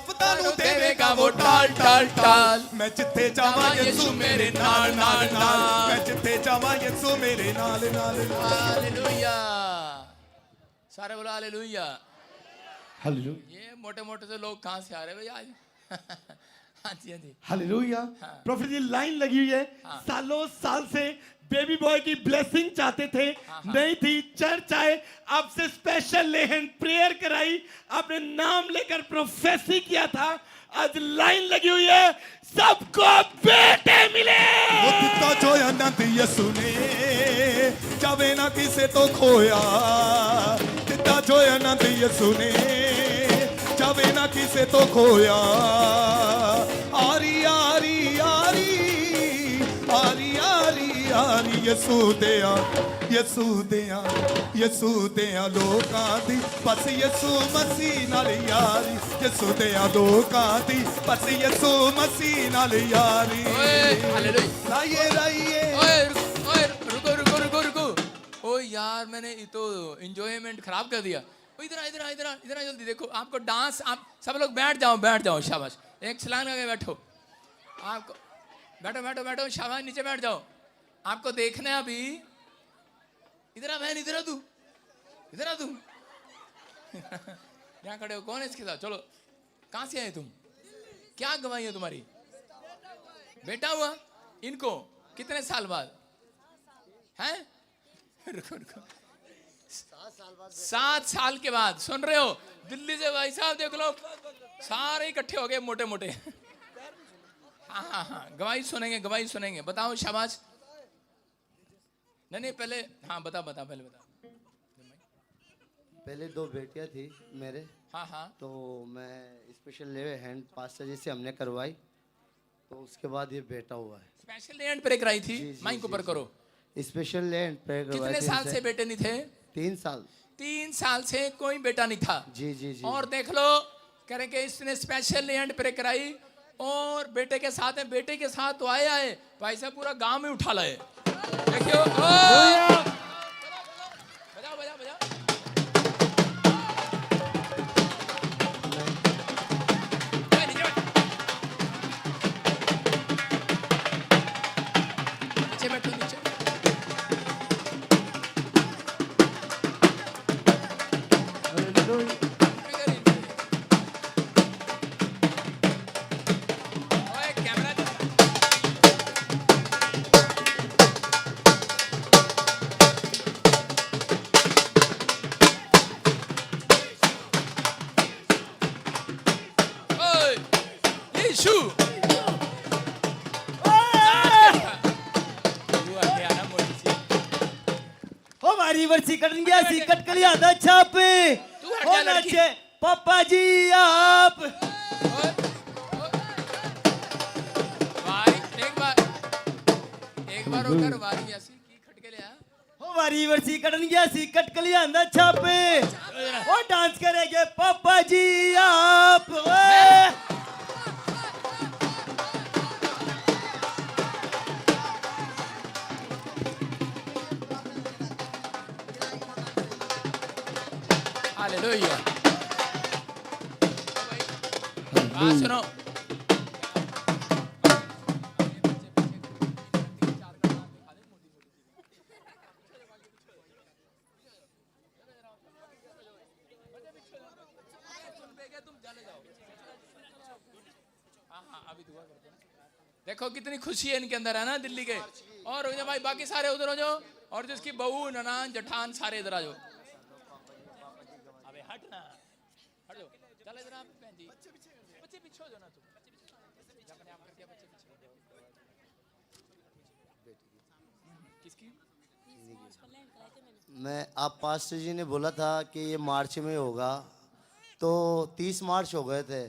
ਆਫਤਾਂ ਨੂੰ ਦੇਵੇਗਾ वो टाल टाल टाल मैं जिथे जावां यीशु मेरे नाल नाल नाल मैं जिथे जावां यीशु मेरे नाल नाल हालेलुया सारे बोलो हालेलुया हालेलुया ये मोटे मोटे से लोग कहाँ से आ रहे भैया आज हाँ जी हाँ जी हालेलुया प्रॉफिट जी लाइन लगी हुई है सालों साल से बेबी बॉय की ब्लेसिंग चाहते थे नहीं थी चर्च आए आपसे स्पेशल लेहन प्रेयर कराई आपने नाम लेकर प्रोफेसी किया था आज लाइन लगी हुई है सबको बेटे मिले वो दिता जो आनंद यीशु ने जावे ना किसे तो खोया दिता जो आनंद यीशु ने जावे ना किसे तो खोया आरी आरी आरी आरी आरी आरी यीशु दिया यीशु दिया लोकां दी बस यीशु मसीह नाल यारी यीशु दिया लोकां दी बस यीशु मसीह नाल यारी हालेलुया लाइए लाइए ओए रुको रुको रुको रुको ओ यार मैंने ये तो एंजॉयमेंट खराब कर दिया इधर इधर इधर इधर जल्दी देखो आपको डांस आप सब लोग बैठ जाओ शाबाश एक छलांग लगा बैठो आपको बैठो बैठो बैठो शाबाश नीचे बैठ जाओ आपको देखना है अभी इधर आ बहन इधर आ तू यहाँ खड़े हो कौन है इसके साथ चलो कहाँ से आए तुम क्या गवाही है तुम्हारी बेटा हुआ इनको कितने साल बाद हैं रुको रुको 7 साल के बाद सुन रहे हो दिल्ली से भाई साहब देख लो सारे इकट्ठे हो गए मोटे मोटे हाँ गवाही सुनेंगे बताओ शाबाश नहीं पहले हाँ बता पहले बता पहले 2 बेटियां थी मेरे हाँ तो मैं स्पेशल ले हैंड पास्टर जी से हमने करवाई तो उसके बाद ये बेटा हुआ है स्पेशल हैंड प्रे कराई थी माइक ऊपर करो स्पेशल हैंड प्रे करवाई कितने साल से बेटे नहीं थे 3 साल से कोई बेटा नहीं था जी और देख लो कह रहे कि इसने स्पेशल हैंड प्रे कराई और बेटे के साथ है बेटे के साथ तो आए भाई साहब पूरा गांव में उठा लाए देखियो बजाओ नीचे बैठो नीचे कटन गया सी कटकली आधा छापे जा लड़की। पापा जी आप एक बार होकर वारी ऐसी की खटके ले आ वारी वर्सी कटन गया सी कटकली आधा छापे ओ डांस करेंगे पापा जी आप हालेलुया सुनो देखो कितनी खुशी है इनके अंदर है ना दिल्ली के और भाई बाकी सारे उधर हो जाओ और जिसकी बहू ननान जठान सारे इधर आ जाओ हट जाओ चल इधर आप बहन जी बच्चे पीछे हो जाओ ना तुम अपने आप करके बच्चे पीछे किसकी मैं आप पास्टर जी ने बोला था कि ये मार्च में होगा तो 30 मार्च हो गए थे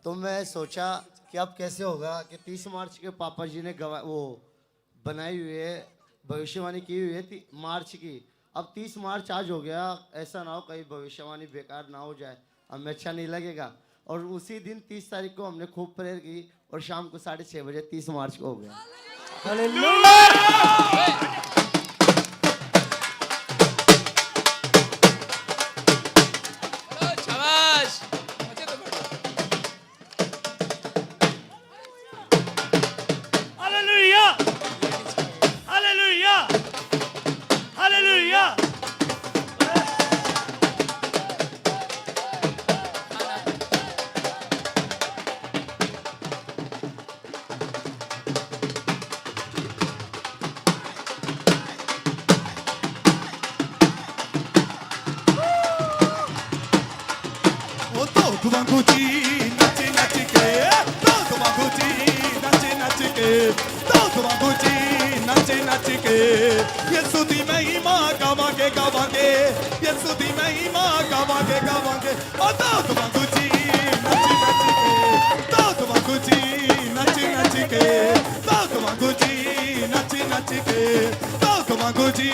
तो मैं सोचा कि अब कैसे होगा कि 30 मार्च के पापा जी ने वो बनाई हुई है भविष्यवाणी की हुई है मार्च की अब 30 मार्च आज हो गया ऐसा ना हो कहीं भविष्यवाणी बेकार ना हो जाए हमें अच्छा नहीं लगेगा और उसी दिन 30 तारीख को हमने खूब प्रेयर की और शाम को 6:30 बजे 30 मार्च को हो गया नच नच के दाऊद वांगू जी नच नच के दाऊद वांगू जी नच नच के यीशु दी महिमा गावांगे गावांगे यीशु दी महिमा गावांगे गावांगे ओ दाऊद वांगू जी नच नच के दाऊद वांगू जी नच नच के दाऊद वांगू जी नच नच के दाऊद वांगू जी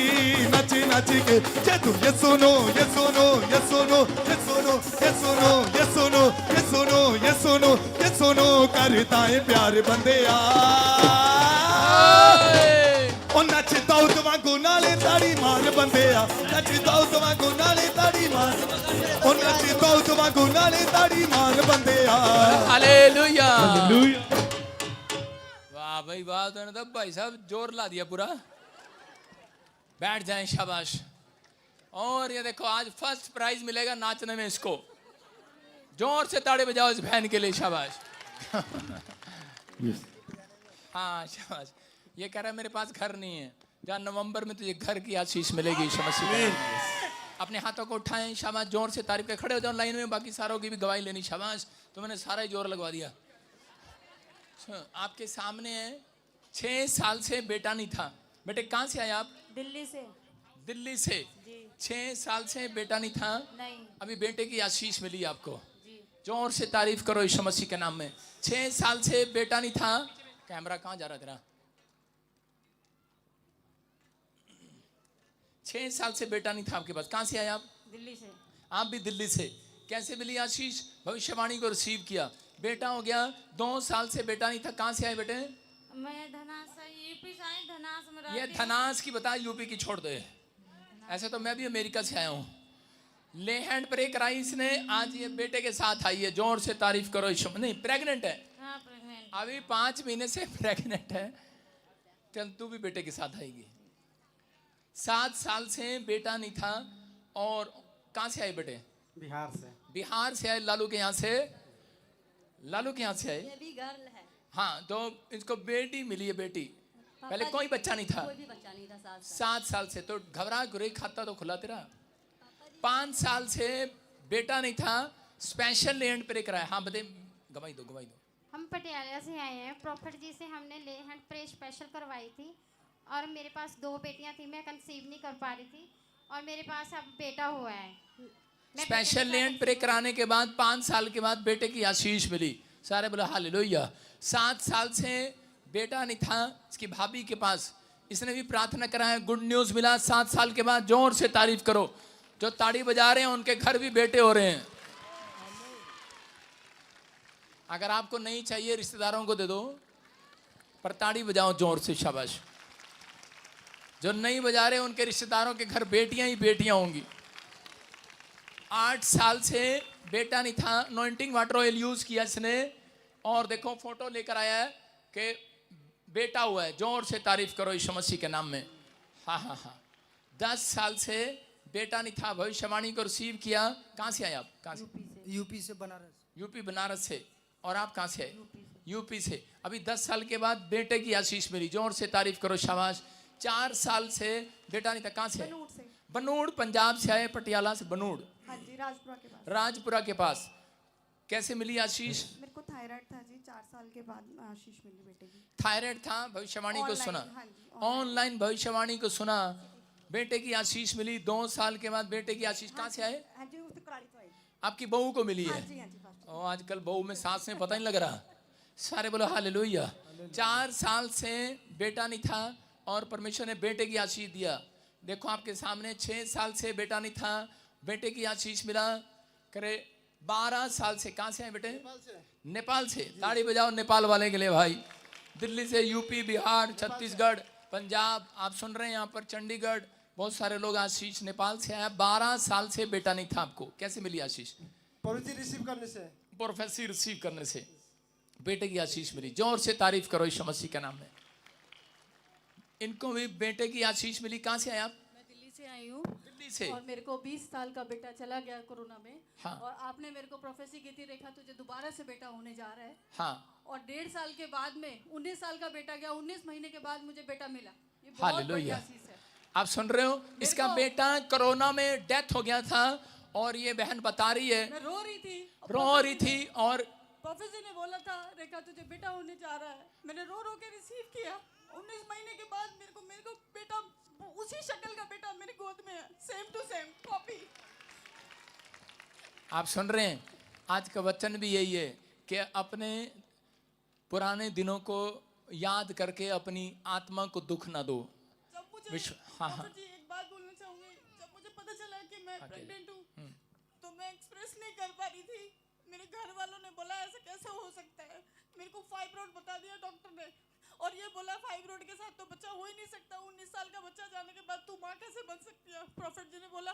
नच नच के जे तू ये सुनो ये सुनो ये सुनो ये सुनो ये सुनो ये सुनो ये सुनो ये सुनो ये सुनो करता है प्यार बंदे ओ नच दाऊद वांगू नाले ताड़ी मार बंदे नच दाऊद वांगू नाले ताड़ी मार ओ नच दाऊद वांगू नाले ताड़ी मार बंदे हालेलुया वाह भाई वाह, तो भाई साहब जोर ला दिया पूरा। बैठ जाएं, शाबाश। और ये देखो आज फर्स्ट प्राइज मिलेगा नाचने में इसको। जोर से ताड़ी बजाओ इस बहन के लिए, शाबाश। हाँ शाबाश। ये कह रहा है मेरे पास घर नहीं है, जहाँ नवंबर में तुझे घर की आशीष मिलेगी। शाबाश। अपने हाथों को उठाएं, शाबाश। जोर से तारीफ के खड़े हो जाओ लाइन में, बाकी सारों की भी गवाही लेनी। शाबाश। तो मैंने सारा ही जोर लगवा दिया। आपके सामने है, 6 साल से बेटा नहीं था। बेटे कहाँ से आए आप? दिल्ली से। दिल्ली से जी। 6 साल से बेटा नहीं था। नहीं। अभी बेटे की आशीष मिली आपको। जी। जोर से तारीफ करो यीशु मसीह के नाम में। 6 साल से बेटा नहीं था। कैमरा कहाँ जा रहा तेरा? 6 साल से बेटा नहीं था आपके पास। कहाँ से आए आप? दिल्ली से। आप भी दिल्ली से। कैसे मिली आशीष? भविष्यवाणी को रिसीव किया, बेटा हो गया। 2 साल से बेटा नहीं था। कहाँ से आए बेटे? मैं धनास से, यूपी से आई, धनास में ये रहती हूँ। धनास की बता, यूपी की छोड़ दे। ऐसे तो मैं भी अमेरिका से आया हूँ। ले हैंड प्रे कराई इसने, आज ये बेटे के साथ आई है। जोर से तारीफ करो यीशु। नहीं, प्रेग्नेंट है हाँ, प्रेग्नेंट। अभी, 5 महीने से प्रेग्नेंट है। चल तू भी बेटे के साथ आएगी। 7 साल से बेटा नहीं था। और कहाँ से आए बेटे? बिहार से। बिहार से आए, लालू के यहाँ से। लालू के यहाँ से आए। ये भी गर्ल है। हाँ, तो इसको बेटी मिली है, बेटी। पहले कोई बच्चा नहीं था। कोई भी बच्चा नहीं था। 7 साल से तो घबरा गुरे, खाता तो खुला तेरा। 5 साल से बेटा नहीं था। स्पेशल लैंड प्रे कराया। हाँ बता, गवाही दो गवाही दो। हम पटियाला से आए हैं। प्रॉफिट जी से हमने ले हैंड प्रे स्पेशल करवाई थी और मेरे पास 2 बेटियां थी। मैं कंसीव नहीं कर पा रही थी और मेरे पास अब बेटा हुआ है। मैं स्पेशल लैंड प्रे कराने के बाद 5 साल के बाद बेटे की आशीष मिली। सारे बोला हालेलुया। 7 साल से बेटा नहीं था इसकी भाभी के पास। इसने भी प्रार्थना करा है, गुड न्यूज मिला 7 साल के बाद। जोर से तारीफ करो। जो ताड़ी बजा रहे हैं उनके घर भी बेटे हो रहे हैं। अगर आपको नहीं चाहिए रिश्तेदारों को दे दो, पर ताड़ी बजाओ जोर से, शाबाश। जो नहीं बजा रहे उनके रिश्तेदारों के घर बेटियां ही बेटियां होंगी। 8 साल से बेटा नहीं था। अनॉइंटिंग वाटर ऑयल यूज किया इसने। और देखो फोटो लेकर आया है कि बेटा हुआ है। जोर से तारीफ करो यीशु मसीह के नाम में। हाँ हाँ हाँ। 10 साल से बेटा नहीं था। भविष्यवाणी को रिसीव किया। कहाँ से आए आप? कहाँ से? यूपी से बनारस। यूपी बनारस से। और आप कहाँ से आए? यूपी से। अभी 10 साल के बाद बेटे की आशीष मिली। जोर से तारीफ करो, शाबाश। 4 साल से बेटा नहीं था। कहाँ से? बनूड़, पंजाब से आए, पटियाला से। बनूड़, हाँ जी, राजपुरा के पास। राजपुरा के पास। कैसे मिली आशीष? मेरे को थायराइड था जी, 4 साल के बाद आशीष मिली बेटे की। थायराइड था, भविष्यवाणी को ऑनलाइन, सुना। हाँ जी, ऑनलाइन भविष्यवाणी को सुना, बेटे की आशीष मिली। 2 साल के बाद बेटे की आशीष। कहाँ से आए? हाँ जी, उससे करारी तो आई। आपकी बहू को मिली हाँ है। जी, हाँ जी, फास्ट। ओ, आजकल बहू में सास में पता नहीं लग रहा। सारे बोलो हालेलुया। 4 साल से बेटा नहीं था और परमेश्वर ने बेटे की आशीष दिया। देखो आपके सामने 6 साल से बेटा नहीं था, बेटे की आशीष मिला। करे 12 साल से। कहाँ से आए बेटे? नेपाल से। ताड़ी बजाओ नेपाल वाले के लिए भाई। दिल्ली से, यूपी, बिहार, छत्तीसगढ़, पंजाब, आप सुन रहे हैं यहाँ पर, चंडीगढ़, बहुत सारे लोग। आशीष नेपाल से आया। 12 साल से बेटा नहीं था आपको। कैसे मिली आशीष? प्रोफेसी रिसीव करने से। प्रोफेसी रिसीव करने से बेटे की आशीष मिली। जोर से तारीफ करो यीशु मसीह के नाम में। इनको भी बेटे की आशीष मिली। कहाँ से आए आप? मैं दिल्ली से आई हूँ। दिल्ली से। और मेरे को 20 साल का बेटा चला गया कोरोना में। हाँ। और आपने मेरे को प्रोफेसी की थी, रेखा तुझे दोबारा से बेटा होने जा रहा है। हाँ, और 1.5 साल के बाद में 19 साल का बेटा गया। 19 महीने के बाद मुझे बेटा मिला। ये बहुत बड़ी हालेलुया। आशीष है। आप सुन रहे हो? इसका बेटा कोरोना में डेथ हो गया था और ये बहन बता रही है, मैं रो रही थी। रो रही थी, और प्रोफेसर जी ने बोला था रेखा तुझे बेटा होने जा रहा है। मैंने रो रो के रिसीव किया। 19 महीने के बाद मेरे को बेटा, उसी शक्ल का बेटा मेरी गोद में है, सेम टू सेम कॉपी। आप सुन रहे हैं, आज का वचन भी यही है कि अपने पुराने दिनों को याद करके अपनी आत्मा को दुख ना दो। जब मुझे हाँ, हाँ। प्रोफेसर जी एक बात बोलना चाहूंगी, जब मुझे पता चला कि मैं प्रेग्नेंट हूँ तो मैं एक्सप्रेस नहीं कर पा रही थी। मेरे घर वालों ने बोला ऐसा कैसे हो सकता है। मेरे को फाइब्रोइड बता दिया डॉक्टर ने, और ये बोला फाइब्रोइड के साथ तो बच्चा हो ही नहीं सकता। 19 साल का बच्चा जाने के बाद तू माँ कैसे बन सकती है। प्रोफेसर जी ने बोला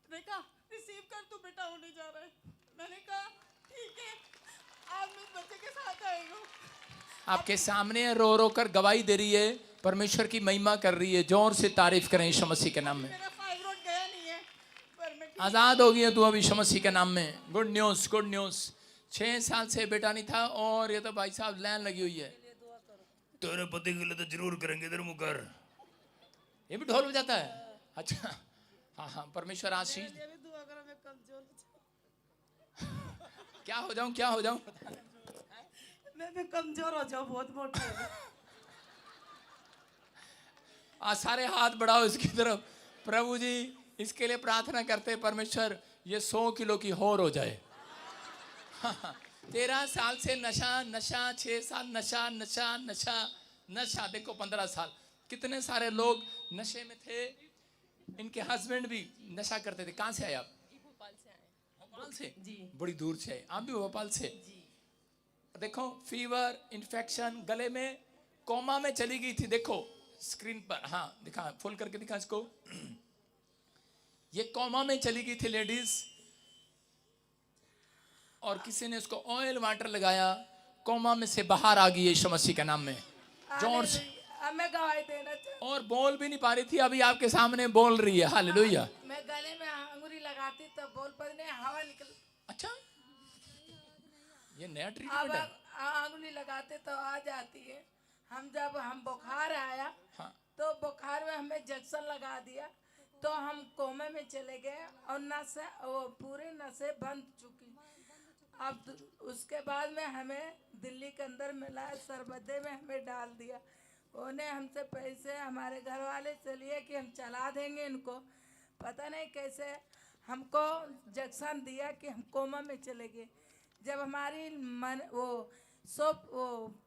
रेखा रिसीव कर, तू बेटा होने जा रहा है। मैंने कहा ठीक है, आज मैं बच्चे के साथ आएगा। आपके सामने रो रो कर गवाही दे रही है, परमेश्वर की महिमा कर रही है। जोर से तारीफ करें यीशु मसीह के नाम में। मेरा फाइब्रोइड गया नहीं है, पर मैं आजाद हो गई है तू अब यीशु मसीह के नाम में। Good news, good news. 6 साल से बेटा नहीं था, और ये तो भाई साहब लाइन लगी हुई है, तेरे पति के लिए तो जरूर करेंगे, इधर मुँह कर। ये भी ढोल बजाता है, अच्छा। हाँ हाँ, परमेश्वर आशीष। क्या हो जाऊं, क्या हो जाऊं? मैं भी कमजोर हो जाऊं, बहुत मोटी हो जाऊं। आज सारे हाथ बढ़ाओ इसकी तरफ। प्रभु जी इसके लिए प्रार्थना करते, परमेश्वर ये 100 किलो की होर हो जाए। 13 साल से नशा नशा, 6 साल नशा नशा नशा नशा, देखो 15 साल। कितने सारे लोग नशे में थे, इनके हस्बैंड भी नशा करते थे। कहाँ से आए आप? भोपाल से जी, बड़ी दूर से आए। आप भी भोपाल से जी। देखो फीवर, इन्फेक्शन, गले में, कोमा में चली गई थी। देखो स्क्रीन पर, हाँ दिखा, फुल करके दिखा इसको। ये कोमा में चली गई थी लेडीज, और किसी ने उसको ऑयल वाटर लगाया, कोमा में से बाहर आ गई यीशु मसीह के नाम में, जोर से। मैं गवाही देना चाहती और बोल भी नहीं पा रही थी, अभी आपके सामने बोल रही है। हालेलुया। मैं गले में अंगूरी लगाती तो बोल पर नहीं, हवा निकल। अच्छा, ये नया ट्रीटमेंट है। अंगुली लगाते तो आ जाती है। हम बुखार आया हाँ। तो बुखार में हमें इंजेक्शन लगा दिया, तो हम कोमे में चले गए, और नसें वो पूरे नसें बंद चुकी। अब उसके बाद में हमें दिल्ली के अंदर मिला, सरबदे में हमें डाल दिया। उन्हें हमसे पैसे हमारे घर वाले से लिए कि हम चला देंगे इनको, पता नहीं कैसे हमको इंजेक्शन दिया कि हम कोमा में चले गए। जब हमारी वो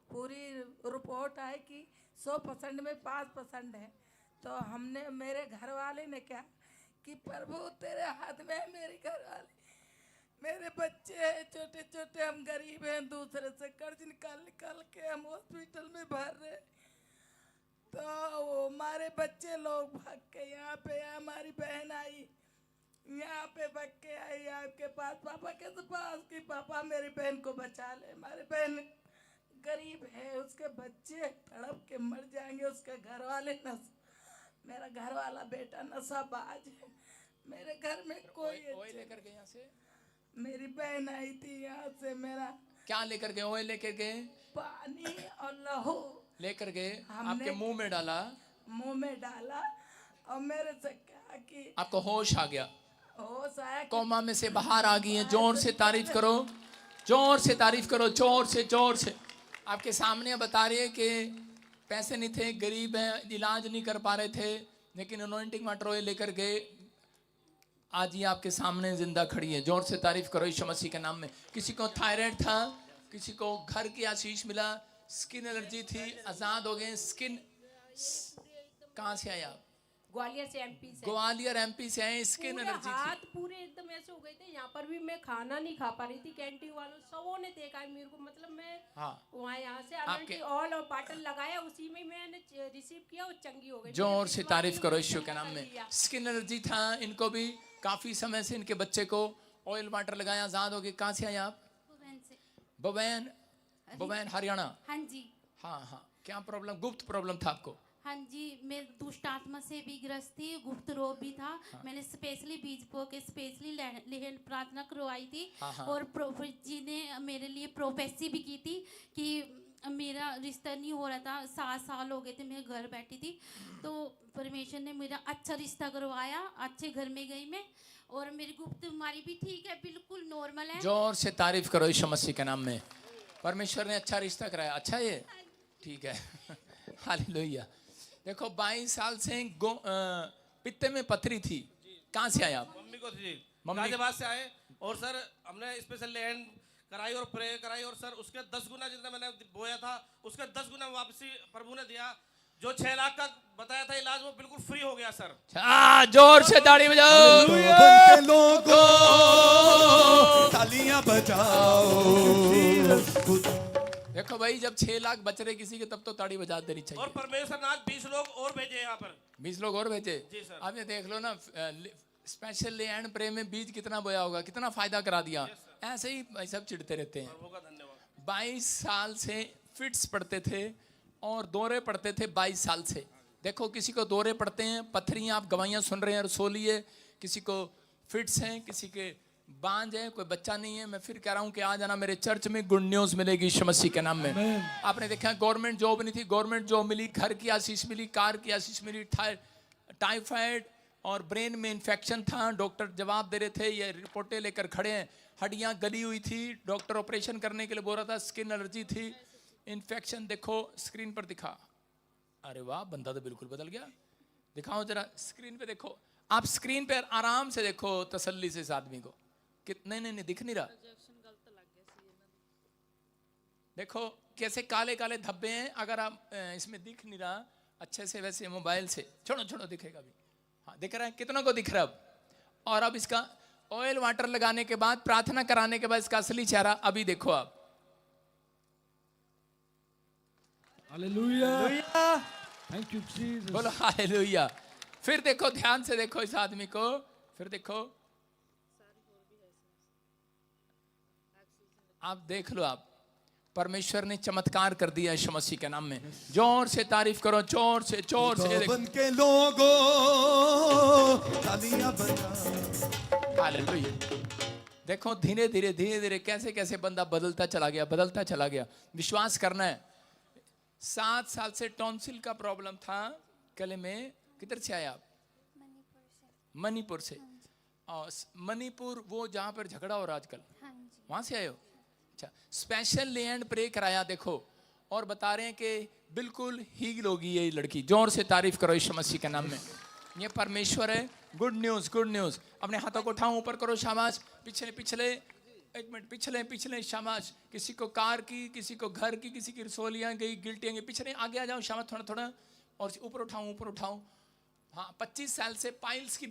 पूरी रिपोर्ट आई कि 100% में 5% है, तो हमने, मेरे घर वाले ने कहा कि प्रभु तेरे हाथ में है, मेरे घर वाले, मेरे बच्चे हैं छोटे छोटे, हम गरीब हैं, दूसरे से कर्ज निकाल के हम हॉस्पिटल में भर रहे। तो वो हमारे बच्चे लोग भाग के यहाँ पे, हमारी बहन आई यहाँ पे भाग के आई आपके पास, पापा के पास, कि पापा मेरी बहन को बचा ले। हमारी बहन गरीब है, उसके बच्चे तड़प के मर जाएंगे, उसके घर वाले मेरा घर वाला बेटा नशाबाज है। मेरे घर में कोई लेकर गए यहाँ से, मेरी बहन आई थी यहाँ से, मेरा क्या लेकर गए? ऑयल लेकर गए, पानी और लहू लेकर गए, आपके मुंह में डाला, और मेरे से कहा कि आपको होश आ गया, होश आया कि कोमा में से बाहर आ गई हैं। जोर से तारीफ करो, जोर से तारीफ करो, जोर से जोर से। आपके सामने बता रही है कि पैसे नहीं थे, गरीब हैं, इलाज नहीं कर पा रहे थे, लेकिन अनॉइंटिंग वाटर ऑयल लेकर गए, आज ये आपके सामने जिंदा खड़ी है। जोर से तारीफ करो यीशु मसीह के नाम में। किसी को थायराइड था, किसी को घर की आशीष मिला, स्किन एलर्जी थी, आजाद हो गए। स्किन, कहाँ से आए आप? ग्वालियर से, एमपी से। ग्वालियर एमपी से आए। स्किन एलर्जी हाथ थी, पूरे एकदम ऐसे हो गए थे। यहाँ पर भी मैं खाना नहीं खा पा रही थी, कैंटीन वालों सबों ने देखा है मेरे को, मतलब मैं हाँ। वहाँ यहाँ से आपके ऑयल और बाटल लगाया, उसी में मैंने रिसीव किया और चंगी हो गई। जोर से तारीफ करो यीशु के नाम में। स्किन एलर्जी था इनको भी, काफी समय से इनके बच्चे को ऑयल वाटर लगाया, आजाद हो गए। कहाँ से आए आप? बबैन हरियाणा। हाँ जी, हाँ हाँ, क्या प्रॉब्लम, गुप्त प्रॉब्लम था आपको? हाँ जी, मैं दुष्ट आत्मा से भी ग्रस्त थी, गुप्त रोग भी था। मैंने स्पेशली बीज बो के स्पेशली लेहन प्रार्थना करवाई थी, और प्रोफेट जी ने मेरे लिए प्रोफेसी भी की थी कि मेरा रिश्ता नहीं हो रहा था, 7 साल हो गए थे, मैं घर बैठी थी, तो परमेश्वर ने मेरा अच्छा रिश्ता करवाया, अच्छे घर में गई मैं, और मेरी गुप्त बीमारी भी ठीक है, बिल्कुल नॉर्मल है। जोर से तारीफ करो यीशु मसीह के नाम में। परमेश्वर ने अच्छा रिश्ता कराया, अच्छा ये ठीक है। हालेलुया। देखो 22 साल से पित्ते में पथरी थी, कहाँ से आए आप? मम्मी को थी, मम्मी- गाजियाबाद से आए। और सर हमने स्पेशल लैंड कराई और प्रे कराई, और सर उसके 10 गुना जितना मैंने बोया था उसके 10 गुना वापसी प्रभु ने दिया। जो 6 लाख का बताया था इलाज, वो बिल्कुल फ्री हो गया सर। जोर से ताड़ी बजाओ। के लोगों तालियां बजाओ। देखो भाई, जब 6 लाख बच रहे किसी के, तब तो ताड़ी बजा देनी और चाहिए। परमेश्वर नाथ 20 लोग और भेजे यहाँ पर। 20 लोग और भेजे। जी सर। आप ये देख लो ना, स्पेशल एंड प्रे में बीज कितना बोया होगा, कितना फायदा करा दिया। ऐसे ही भाई सब चिढ़ते रहते हैं। प्रभु का धन्यवाद। 22 साल से फिट्स पड़ते थे और दौरे पड़ते थे 22 साल से। देखो किसी को दौरे पड़ते हैं, पत्थरियां, आप गवाहियां सुन रहे हैं, रसोलिए, किसी को फिट्स हैं, किसी के बांझ है, कोई बच्चा नहीं है। मैं फिर कह रहा हूं कि आ जाना मेरे चर्च में, गुड न्यूज़ मिलेगी यीशु मसीह के नाम में। आपने देखा गवर्नमेंट जॉब नहीं थी, गवर्नमेंट जॉब मिली, घर की आशीष मिली, कार की आशीष मिली। टाइफाइड और ब्रेन में इन्फेक्शन था, डॉक्टर जवाब दे रहे थे, ये रिपोर्टें लेकर खड़े हैं। हड्डियां गली हुई थी, डॉक्टर ऑपरेशन करने के लिए बोल रहा था, स्किन एलर्जी थी, इन्फेक्शन। देखो स्क्रीन पर दिखा, अरे वाह, बंदा तो बिल्कुल बदल गया। दिखाओ जरा स्क्रीन पे, देखो आप स्क्रीन पे आराम से देखो तसल्ली से इस आदमी को। कितने नहीं दिख नहीं रहा। देखो कैसे काले काले धब्बे हैं। अगर आप इसमें दिख नहीं रहा अच्छे से, वैसे मोबाइल से छोड़ो छोड़ो दिखेगा भी। हाँ दिख रहा है, कितनों को दिख रहा है अब? और अब इसका ऑयल वाटर लगाने के बाद, प्रार्थना कराने के बाद इसका असली चेहरा अभी देखो आप। Hallelujah, thank you Jesus. बोलो हालेलुया। फिर देखो, ध्यान से देखो इस आदमी को, फिर देखो, आप देख लो, आप परमेश्वर ने चमत्कार कर दिया यीशु मसीह के नाम में। जोर से तारीफ करो, जोर से जोर से। बन के लोगों तालियां बजाओ। हालेलुया। देखो धीरे धीरे धीरे धीरे कैसे कैसे बंदा बदलता चला गया, बदलता चला गया। विश्वास करना है। 7 साल से टॉन्सिल का प्रॉब्लम था गले में। किधर से आए आप? मणिपुर से। और मणिपुर वो जहाँ पर झगड़ा हो रहा आजकल, वहां से आए हो? अच्छा, स्पेशल लैंड प्रे कराया देखो, और बता रहे हैं कि बिल्कुल हील होगी ये लड़की। जोर से तारीफ करो यीशु मसीह के नाम में। ये परमेश्वर है। Good news, good news. अपने हाथों को उठाओ, ऊपर करो, शाबाश। पिछले पिछले एक मिनट, पिछले पिछले, शाबाश। किसी को कार की, किसी को घर की, किसी की रसोलियाँ गई, गिल्टियाँ गई, पिछले आगे आ जाओ, शाबाश, थोड़ा थोड़ा। और ऊपर उठाओ, ऊपर उठाओ। हाँ, 25 साल से पाइल्स की